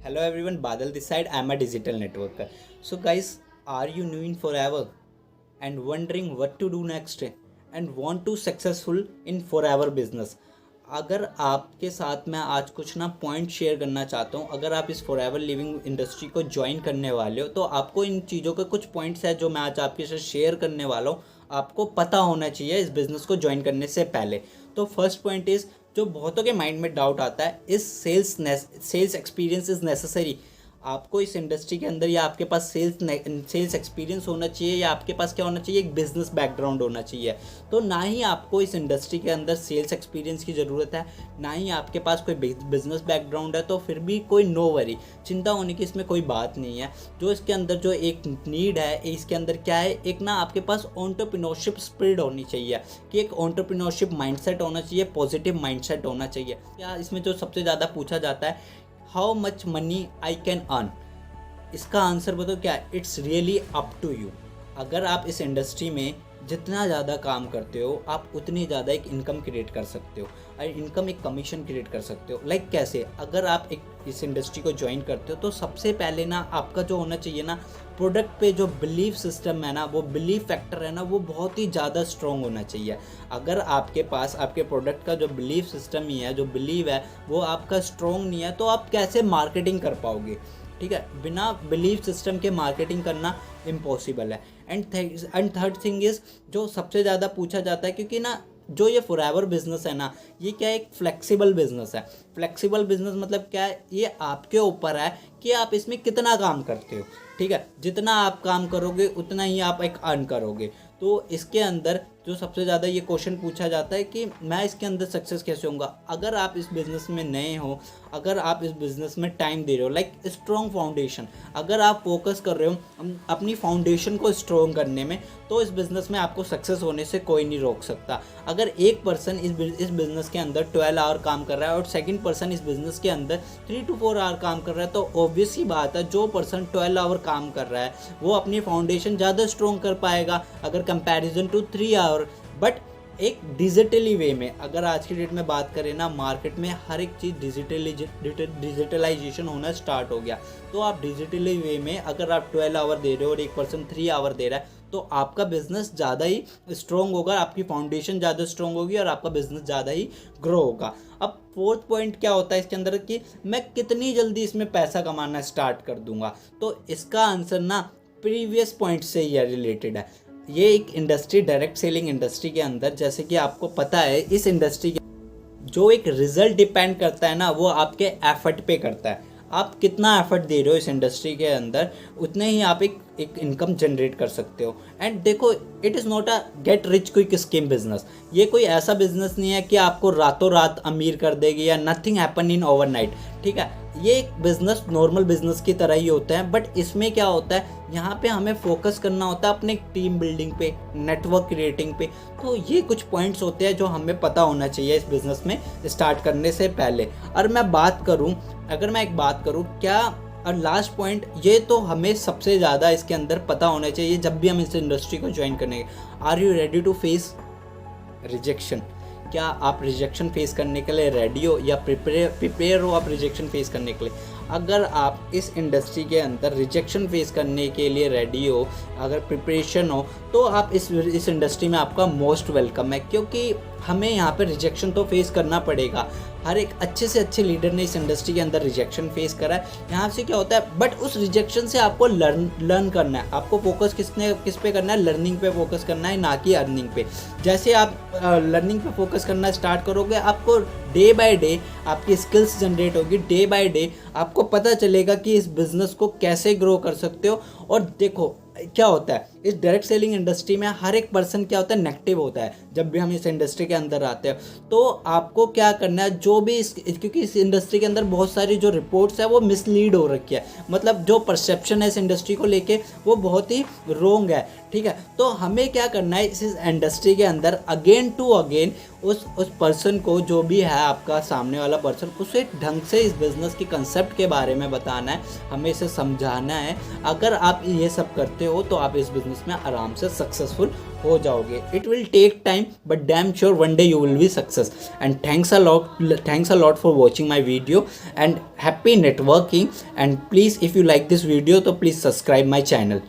Hello everyone, Badal this side. I'm a digital networker. So guys, are you new in forever and wondering what to do next and want to successful in forever business? अगर आपके साथ मैं आज कुछ ना point share करना चाहता हूँ, अगर आप इस फॉरएवर लिविंग इंडस्ट्री को ज्वाइन करने वाले हो तो आपको इन चीज़ों के कुछ पॉइंट्स है जो मैं आज आपके साथ शेयर करने वाला हूँ, आपको पता होना चाहिए इस बिज़नेस को ज्वाइन करने से पहले। तो फर्स्ट पॉइंट इज़, जो बहुतों के माइंड में डाउट आता है, इस सेल्स एक्सपीरियंस इज़ नेसेसरी। आपको इस इंडस्ट्री के अंदर या आपके पास सेल्स एक्सपीरियंस होना चाहिए या आपके पास क्या होना चाहिए, एक बिजनेस बैकग्राउंड होना चाहिए। तो ना ही आपको इस इंडस्ट्री के अंदर सेल्स एक्सपीरियंस की ज़रूरत है, ना ही आपके पास कोई बिजनेस बैकग्राउंड है, तो फिर भी कोई नो वरी, चिंता होने की इसमें कोई बात नहीं है। जो इसके अंदर जो एक नीड है, इसके अंदर क्या है, एक ना आपके पास एंटरप्रेन्योरशिप स्पिरिट होनी चाहिए कि एक एंटरप्रेन्योरशिप माइंडसेट होना चाहिए, पॉजिटिव माइंडसेट होना चाहिए। क्या इसमें जो सबसे ज़्यादा पूछा जाता है, how much money I can earn, इसका आंसर बताओ क्या है, it's really up to you. अगर आप इस इंडस्ट्री में जितना ज़्यादा काम करते हो, आप उतनी ज़्यादा एक इनकम क्रिएट कर सकते हो, और इनकम एक कमीशन क्रिएट कर सकते हो। लाइक कैसे, अगर आप एक इस इंडस्ट्री को ज्वाइन करते हो तो सबसे पहले ना आपका जो होना चाहिए ना, प्रोडक्ट पे जो बिलीफ सिस्टम है ना, वो बिलीफ फैक्टर है ना, वो बहुत ही ज़्यादा स्ट्रॉन्ग होना चाहिए। अगर आपके पास आपके प्रोडक्ट का जो बिलीफ सिस्टम ही है, जो बिलीव है, वो आपका स्ट्रॉन्ग नहीं है, तो आप कैसे मार्केटिंग कर पाओगे? ठीक है, बिना बिलीफ सिस्टम के मार्केटिंग करना इम्पॉसिबल है। एंड थर्ड थिंग इज़, जो सबसे ज़्यादा पूछा जाता है, क्योंकि ना जो ये फॉरएवर बिजनेस है ना, ये क्या है, एक फ्लेक्सिबल बिजनेस है। फ्लेक्सिबल बिजनेस मतलब क्या है, ये आपके ऊपर है कि आप इसमें कितना काम करते हो। ठीक है, जितना आप काम करोगे उतना ही आप एक अर्न करोगे। तो इसके अंदर जो सबसे ज़्यादा ये क्वेश्चन पूछा जाता है कि मैं इसके अंदर सक्सेस कैसे होऊंगा। अगर आप इस बिज़नेस में नए हो, अगर आप इस बिज़नेस में टाइम दे रहे हो, लाइक स्ट्रॉन्ग फाउंडेशन, अगर आप फोकस कर रहे हो अपनी फाउंडेशन को स्ट्रॉन्ग करने में, तो इस बिज़नेस में आपको सक्सेस होने से कोई नहीं रोक सकता। अगर एक पर्सन इस बिज़नेस के अंदर 12 आवर काम कर रहा है और सेकंड पर्सन इस बिज़नेस के अंदर 3 to 4 आवर काम कर रहा है, तो ऑब्वियस ही बात है, जो पर्सन 12 आवर काम कर रहा है वो अपनी फाउंडेशन ज़्यादा स्ट्रॉन्ग कर पाएगा अगर कंपैरिजन टू 3 आवर। बट एक डिजिटली वे में, अगर आज की डेट में बात करें ना, मार्केट में हर एक चीज़ डिजिटलाइजेशन होना स्टार्ट हो गया। तो आप डिजिटली वे में अगर आप 12 आवर दे रहे हो और एक पर्सन 3 आवर दे रहा है, तो आपका बिजनेस ज़्यादा ही स्ट्रॉन्ग होगा, आपकी फाउंडेशन ज़्यादा स्ट्रॉन्ग होगी और आपका बिजनेस ज़्यादा ही ग्रो होगा। अब फोर्थ पॉइंट क्या होता है इसके अंदर कि मैं कितनी जल्दी इसमें पैसा कमाना स्टार्ट कर दूंगा। तो इसका आंसर ना प्रीवियस पॉइंट से ही रिलेटेड है। ये एक इंडस्ट्री, डायरेक्ट सेलिंग इंडस्ट्री के अंदर, जैसे कि आपको पता है, इस इंडस्ट्री के जो एक रिजल्ट डिपेंड करता है ना, वो आपके एफर्ट पे करता है। आप कितना एफर्ट दे रहे हो इस इंडस्ट्री के अंदर, उतने ही आप एक इनकम जनरेट कर सकते हो। एंड देखो, it is not a get rich quick scheme business. ये कोई ऐसा बिजनेस नहीं है कि आपको रातों रात अमीर कर देगी या नथिंग हैपन इन ओवरनाइट। ठीक है, ये एक बिज़नेस नॉर्मल बिजनेस की तरह ही होता है, बट इसमें क्या होता है, यहाँ पे हमें फोकस करना होता है अपने टीम बिल्डिंग पे, नेटवर्क क्रिएटिंग पे। तो ये कुछ पॉइंट्स होते हैं जो हमें पता होना चाहिए इस बिज़नेस में स्टार्ट करने से पहले। और अगर मैं एक बात करूँ क्या, और लास्ट पॉइंट, ये तो हमें सबसे ज़्यादा इसके अंदर पता होना चाहिए जब भी हम इस इंडस्ट्री को ज्वाइन करेंगे, are you ready to face rejection? क्या आप रिजेक्शन फेस करने के लिए रेडी हो या प्रिपेयर हो आप रिजेक्शन फेस करने के लिए? अगर आप इस इंडस्ट्री के अंदर रिजेक्शन फेस करने के लिए रेडी हो, अगर प्रिपरेशन हो, तो आप इस इंडस्ट्री में आपका मोस्ट वेलकम है, क्योंकि हमें यहाँ पर रिजेक्शन तो फेस करना पड़ेगा। हर एक अच्छे से अच्छे लीडर ने इस इंडस्ट्री के अंदर रिजेक्शन फेस करा है। यहाँ से क्या होता है, बट उस रिजेक्शन से आपको लर्न करना है। आपको फोकस किस पे करना है, लर्निंग पे फोकस करना है, ना कि अर्निंग पे। जैसे आप लर्निंग पे फोकस करना स्टार्ट करोगे, आपको डे बाय डे आपकी स्किल्स जनरेट होगी, डे बाय डे आपको पता चलेगा कि इस बिज़नेस को कैसे ग्रो कर सकते हो। और देखो क्या होता है, इस डायरेक्ट सेलिंग इंडस्ट्री में हर एक पर्सन क्या होता है, नेगेटिव होता है। जब भी हम इस इंडस्ट्री के अंदर आते हैं, तो आपको क्या करना है, जो भी क्योंकि इस इंडस्ट्री के अंदर बहुत सारी जो रिपोर्ट्स है वो मिसलीड हो रखी है, मतलब जो परसेप्शन है इस इंडस्ट्री को लेके वो बहुत ही रोंग है। ठीक है, तो हमें क्या करना है, इस इंडस्ट्री के अंदर अगेन टू अगेन उस पर्सन को, जो भी है आपका सामने वाला पर्सन, उसे ढंग से इस बिज़नेस के कंसेप्ट के बारे में बताना है, हमें इसे समझाना है। अगर आप ये सब करते करते हो तो आप इस बिजनेस में आराम से सक्सेसफुल हो जाओगे. It will take time but damn sure one day you will be success. And thanks a lot for watching my video and happy networking. And please if you like this video तो please subscribe my channel.